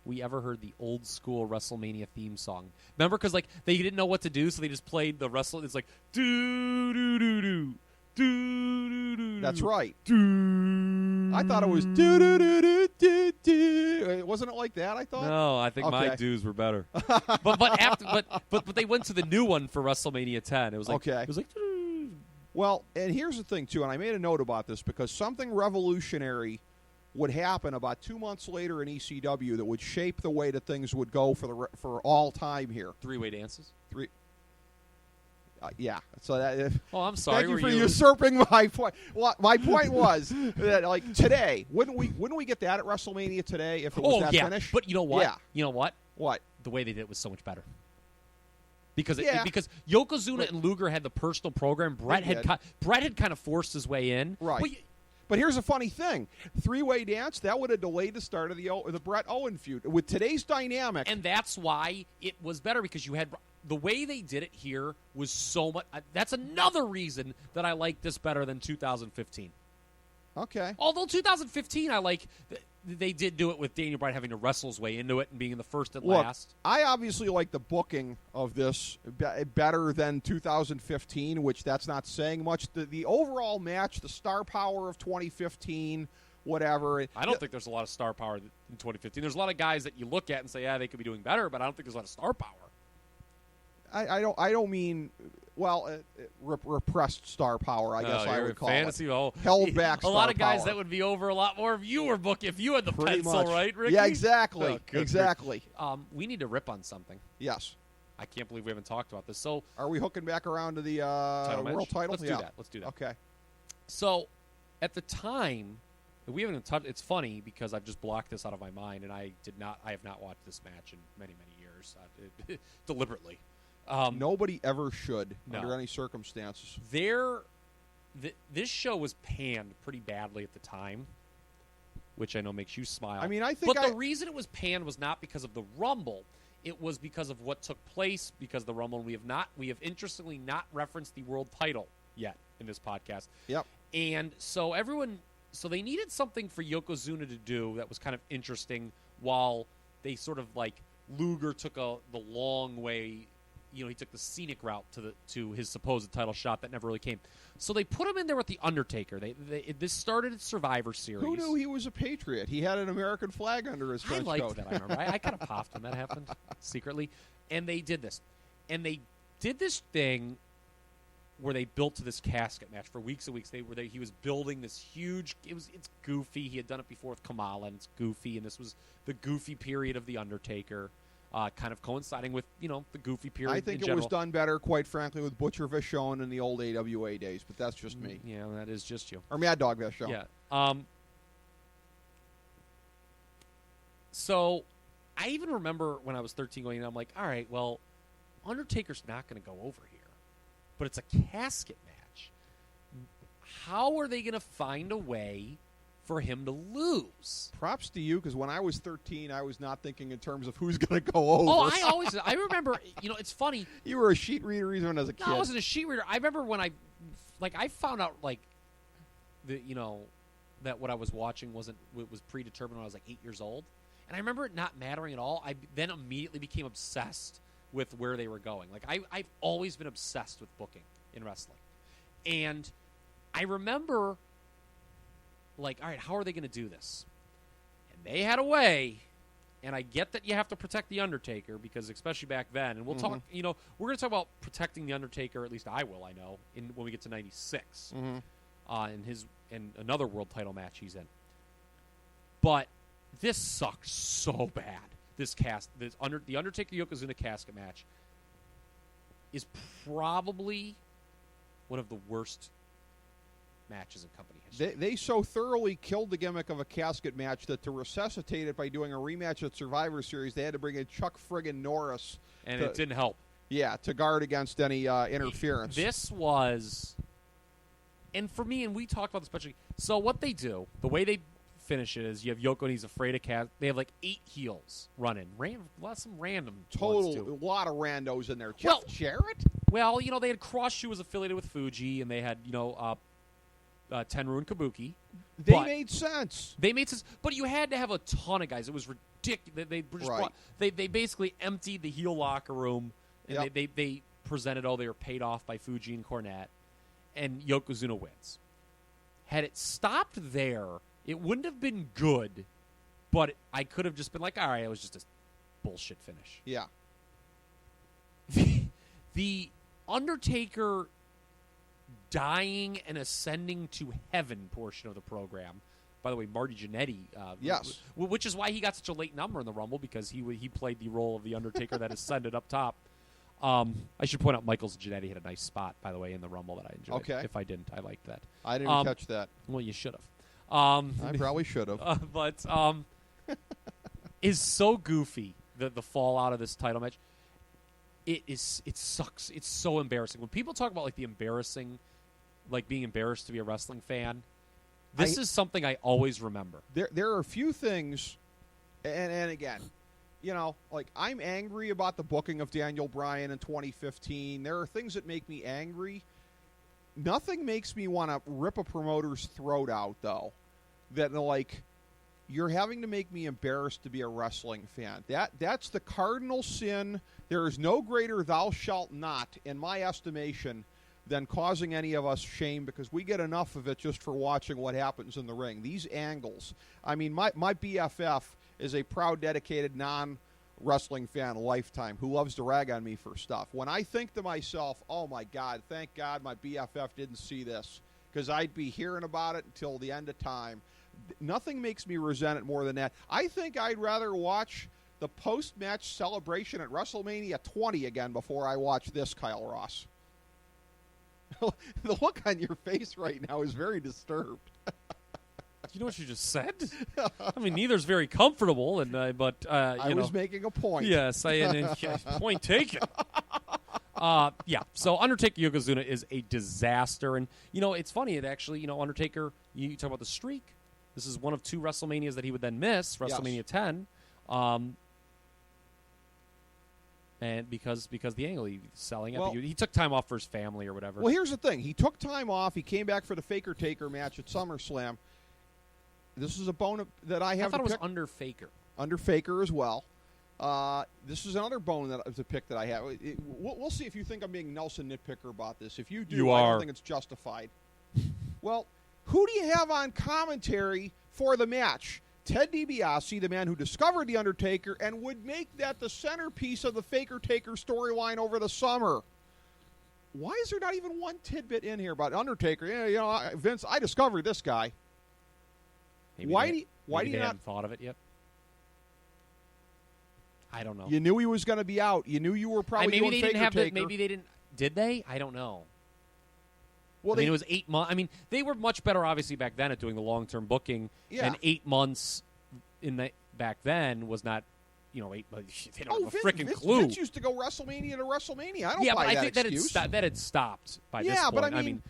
we ever heard the old school WrestleMania theme song. Remember, because like they didn't know what to do, so they just played the wrestle. It's like do do do do do do do. That's right. Do. I thought it was do do do do do do. Wasn't it like that? I thought. No, I think my do's were better. but they went to the new one for WrestleMania 10. It was like It was like. Doo. Well, and here's the thing too, and I made a note about this because something revolutionary would happen about 2 months later in ECW that would shape the way that things would go for all time here. Three-way dances? Yeah. So that. I'm sorry. Thank you for usurping my point. Well, my point was that, like, today, wouldn't we get that at WrestleMania today if it was that finish? But you know what? Yeah. You know what? What? The way they did it was so much better. because Yeah. because Yokozuna and Luger had the personal program. Brett had kind of forced his way in. Right. But here's a funny thing: three-way dance, that would have delayed the start of the Brett Owen feud. With today's dynamic, And that's why it was better, because you had the way they did it here was so much. That's another reason that I like this better than 2015. okay. Although 2015, I like they did do it with Daniel Bryan having to wrestle his way into it and being in the first and Look, last. I obviously like the booking of this better than 2015, which that's not saying much. The overall match, the star power of 2015, whatever. I don't think there's a lot of star power in 2015. There's a lot of guys that you look at and say, yeah, they could be doing better, but I don't think there's a lot of star power. I don't mean, well, repressed star power, I guess I would call fantasy, it. Held back a lot of guys power. that would be over a lot more if you were booking, if you had the Pretty pencil, much. right, Ricky? Yeah, exactly. Oh, good exactly. we need to rip on something. Yes. I can't believe we haven't talked about this. So, Are we hooking back around to the title world match? title? Let's do that. Let's do that. Okay. So, at the time, we haven't even touched. It's funny because I've just blocked this out of my mind, and I have not watched this match in many years, deliberately. Nobody ever should, No. under any circumstances. This show was panned pretty badly at the time, which I know makes you smile. I mean, I think But the reason it was panned was not because of the Rumble. It was because of what took place because of the Rumble. And we have interestingly not referenced the world title yet in this podcast. Yep. And so they needed something for Yokozuna to do that was kind of interesting, while they sort of like Luger took the long way. You know, he took the scenic route to his supposed title shot that never really came. So they put him in there with the Undertaker. This started at Survivor Series. Who knew he was a patriot? He had an American flag under his trench I liked coat. that. I remember. I kind of popped when that happened secretly. And they did this. And they did this thing where they built to this casket match for weeks and weeks. He was building this huge. It's goofy. He had done it before with Kamala, and it's goofy. And this was the goofy period of the Undertaker. Kind of coinciding with, the goofy period. I think in it was general. done better, quite frankly, with Butcher Vachon in the old AWA days, but that's just me. Yeah, that is just you. Or Mad Dog Vachon. Yeah. So I even remember when I was 13 going in, I'm like, all right, well, Undertaker's not going to go over here, but it's a casket match. How are they going to find a way for him to lose? Props to you, because when I was 13, I was not thinking in terms of who's going to go over. Oh, I remember, it's funny. You were a sheet reader even as a kid. No, I wasn't a sheet reader. I remember when I found out, that what I was watching was predetermined when I was like 8 years old. And I remember it not mattering at all. I then immediately became obsessed with where they were going. Like, I've always been obsessed with booking in wrestling. And I remember, like, all right, how are they going to do this? And they had a way, and I get that you have to protect the Undertaker, because especially back then, and we'll talk, we're going to talk about protecting the Undertaker, at least I will, I know, when we get to 96, and another world title match he's in. But this sucked so bad. The Undertaker Yokozuna casket match is probably one of the worst matches in company history. They so thoroughly killed the gimmick of a casket match that to resuscitate it by doing a rematch at Survivor Series, they had to bring in Chuck friggin' Norris. And it didn't help. Yeah, to guard against any interference. This was, and for me, and we talked about this especially, so what they do, the way they finish it is you have Yoko and he's afraid of cast. They have like 8 heels running. Some random ones too. A lot of randos in there. Well, Jeff Jarrett? Well, they had Cross, who was affiliated with Fuji, and they had, Tenryu and Kabuki. They made sense. They made sense. But you had to have a ton of guys. It was ridiculous. They basically emptied the heel locker room, and they presented, they were paid off by Fuji and Cornette, and Yokozuna wins. Had it stopped there, it wouldn't have been good, but I could have just been like, all right, it was just a bullshit finish. Yeah. The Undertaker dying and ascending to heaven portion of the program, by the way, Marty Jannetty, yes, which is why he got such a late number in the Rumble, because he played the role of the Undertaker that ascended up top. I should point out Michaels Jannetty had a nice spot, by the way, in the Rumble that I enjoyed. Okay. If I didn't, I liked that. I didn't catch that. Well, you should have. I probably should have. But is so goofy, the fallout of this title match. It sucks. It's so embarrassing. When people talk about, like, the embarrassing, like, being embarrassed to be a wrestling fan, this is something I always remember. There are a few things, and again, you know, like, I'm angry about the booking of Daniel Bryan in 2015. There are things that make me angry. Nothing makes me want to rip a promoter's throat out, though, that, like, you're having to make me embarrassed to be a wrestling fan. That's the cardinal sin. There is no greater thou shalt not, in my estimation, than causing any of us shame, because we get enough of it just for watching what happens in the ring. These angles. I mean, my BFF is a proud, dedicated, non-wrestling fan lifetime who loves to rag on me for stuff. When I think to myself, oh, my God, thank God my BFF didn't see this, because I'd be hearing about it until the end of time. Nothing makes me resent it more than that. I think I'd rather watch the post-match celebration at WrestleMania 20 again before I watch this, Kyle Ross. The look on your face right now is very disturbed. You know what you just said? I mean, neither's very comfortable, but I was making a point. Yes, point taken. Yeah, so Undertaker Yokozuna is a disaster, and you know it's funny. It actually, you know, Undertaker. You talk about the streak. This is one of 2 WrestleManias that he would then miss, WrestleMania 10, and because the angle he's selling, well, he took time off for his family or whatever. Well, here's the thing: he took time off. He came back for the Faker Taker match at SummerSlam. This is a bone that I have. I thought it was under Faker. Under Faker as well. This is another bone that is a pick that I have. We'll see if you think I'm being Nelson nitpicker about this. If you do, I don't think it's justified. Well, who do you have on commentary for the match? Ted DiBiase, the man who discovered The Undertaker and would make that the centerpiece of the Faker Taker storyline over the summer. Why is there not even one tidbit in here about Undertaker? Yeah, you know, Vince, I discovered this guy. Why do you not haven't thought of it yet? I don't know. You knew he was going to be out. You knew you were probably maybe doing they Faker didn't have Taker. maybe they didn't. Did they? I don't know. Well, I mean, it was 8 months. I mean, they were much better, obviously, back then at doing the long-term booking. Yeah. And 8 months back then was not, you know, 8 months. They don't have a freaking clue. Vince used to go WrestleMania to WrestleMania. I don't buy but I think excuse. that had stopped by this point. But I mean,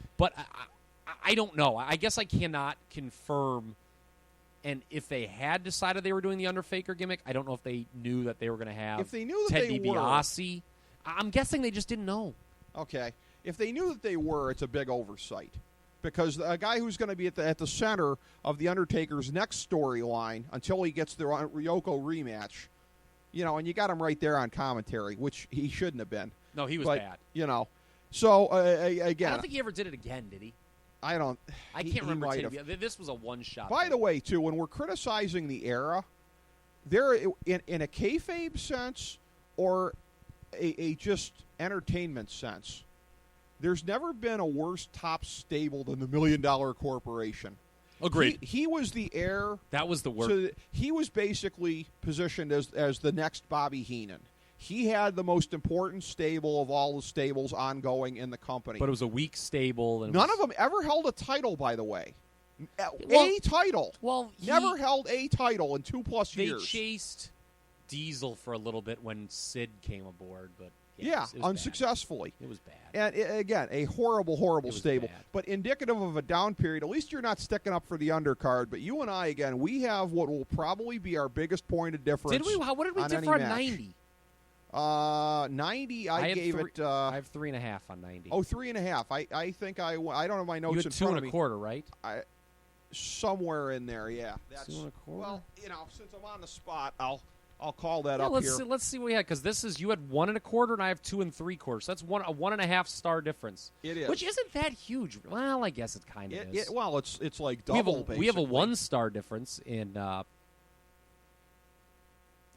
I don't know. I guess I cannot confirm. And if they had decided they were doing the Undertaker gimmick, I don't know if they knew that they were going to have if they knew that Ted they DiBiase. I'm guessing they just didn't know. Okay. If they knew that they were, it's a big oversight. Because a guy who's going to be at the center of The Undertaker's next storyline until he gets the Ryoko rematch, you know, and you got him right there on commentary, which he shouldn't have been. No, he was bad. You know, so again. I don't think he ever did it again, did he? I can't remember. This was a one-shot. By the way, too, when we're criticizing the era, there in a kayfabe sense or a just entertainment sense, there's never been a worse top stable than the $1 Million Corporation. Agreed. He was the heir. That was the word. So he was basically positioned as the next Bobby Heenan. He had the most important stable of all the stables ongoing in the company. But it was a weak stable. And none of them ever held a title, by the way. Well, a title. Well, never held a title in 2+ years. They chased Diesel for a little bit when Sid came aboard, but yeah, it was unsuccessfully. Bad. It was bad. And again, a horrible stable. Bad. But indicative of a down period. At least you're not sticking up for the undercard. But you and I, again, we have what will probably be our biggest point of difference. Did we? What did we differ on 90? 90, I gave it. I have 3.5 on 90. Oh, 3.5. I think I don't have my notes you had in 2 front of me. 2.25, right? Somewhere in there, yeah. That's 2.25. Well, you know, since I'm on the spot, I'll call that yeah, up here. Let's see what we had, because this is you had 1 1/4 and I have 2 3/4. So that's a 1.5 star difference. It is, which isn't that huge. Well, I guess it kind of is. Well, it's like double. We have a 1 star difference in.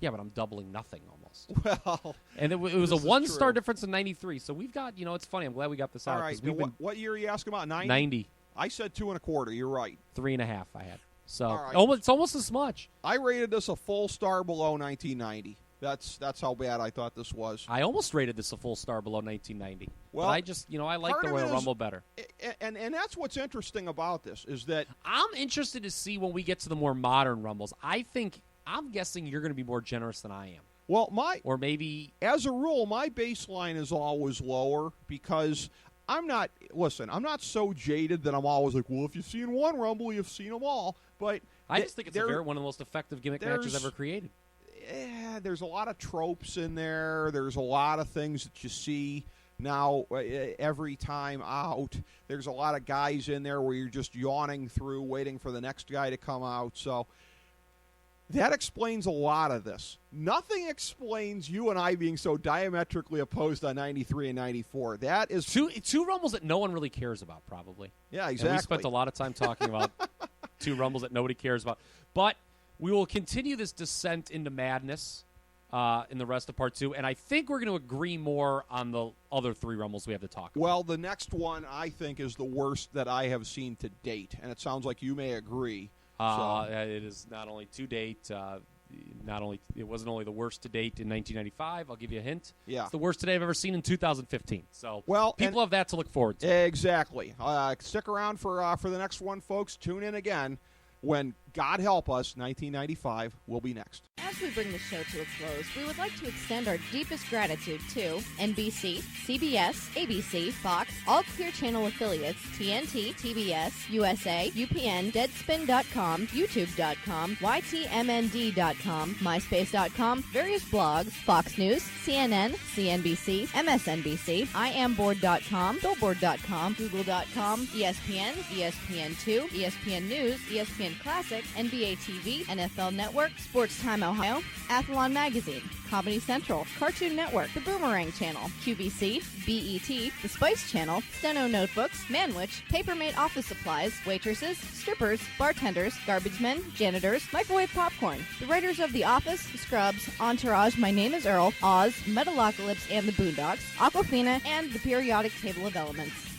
Yeah, but I'm doubling nothing almost. Well, and it was a 1 star difference in 93. So we've got, you know, it's funny. I'm glad we got this out. All right. What year are you asking about? 90? 90. I said 2 1/4. You're right. 3.5 I had. So right. It's almost as much. I rated this a full star below 1990. That's how bad I thought this was. I almost rated this a full star below 1990. Well, but I just, I like the Royal Rumble better. And that's what's interesting about this is that I'm interested to see when we get to the more modern Rumbles. I'm guessing you're going to be more generous than I am. Well, or maybe as a rule, my baseline is always lower because I'm not so jaded that I'm always like, well, if you've seen one Rumble, you've seen them all. But I just think it's one of the most effective gimmick matches ever created. Yeah, there's a lot of tropes in there. There's a lot of things that you see now every time out. There's a lot of guys in there where you're just yawning through, waiting for the next guy to come out. So that explains a lot of this. Nothing explains you and I being so diametrically opposed on 93 and 94. That is two Rumbles that no one really cares about, probably. Yeah, exactly. And we spent a lot of time talking about two Rumbles that nobody cares about. But we will continue this descent into madness in the rest of Part 2, and I think we're going to agree more on the other three Rumbles we have to talk about. Well, the next one, I think, is the worst that I have seen to date, and it sounds like you may agree. It is not only to date, it wasn't only the worst to date in 1995. I'll give you a hint. Yeah. It's the worst today I've ever seen in 2015. So people have that to look forward to. Exactly. Stick around for the next one, folks. Tune in again when, God help us, 1995 will be next. As we bring the show to a close, we would like to extend our deepest gratitude to NBC, CBS, ABC, Fox, all Clear Channel affiliates, TNT, TBS, USA, UPN, Deadspin.com, YouTube.com, YTMND.com, MySpace.com, various blogs, Fox News, CNN, CNBC, MSNBC, IamBoard.com, Billboard.com, Google.com, ESPN, ESPN2, ESPN News, ESPN Classic, NBA TV, NFL Network, Sports Time Ohio, Athlon Magazine, Comedy Central, Cartoon Network, The Boomerang Channel, QVC, BET, The Spice Channel, Steno Notebooks, Manwich, Papermate Office Supplies, waitresses, strippers, bartenders, garbage men, janitors, microwave popcorn, the writers of The Office, Scrubs, Entourage, My Name is Earl, Oz, Metalocalypse and the Boondocks, Aquafina, and the Periodic Table of Elements.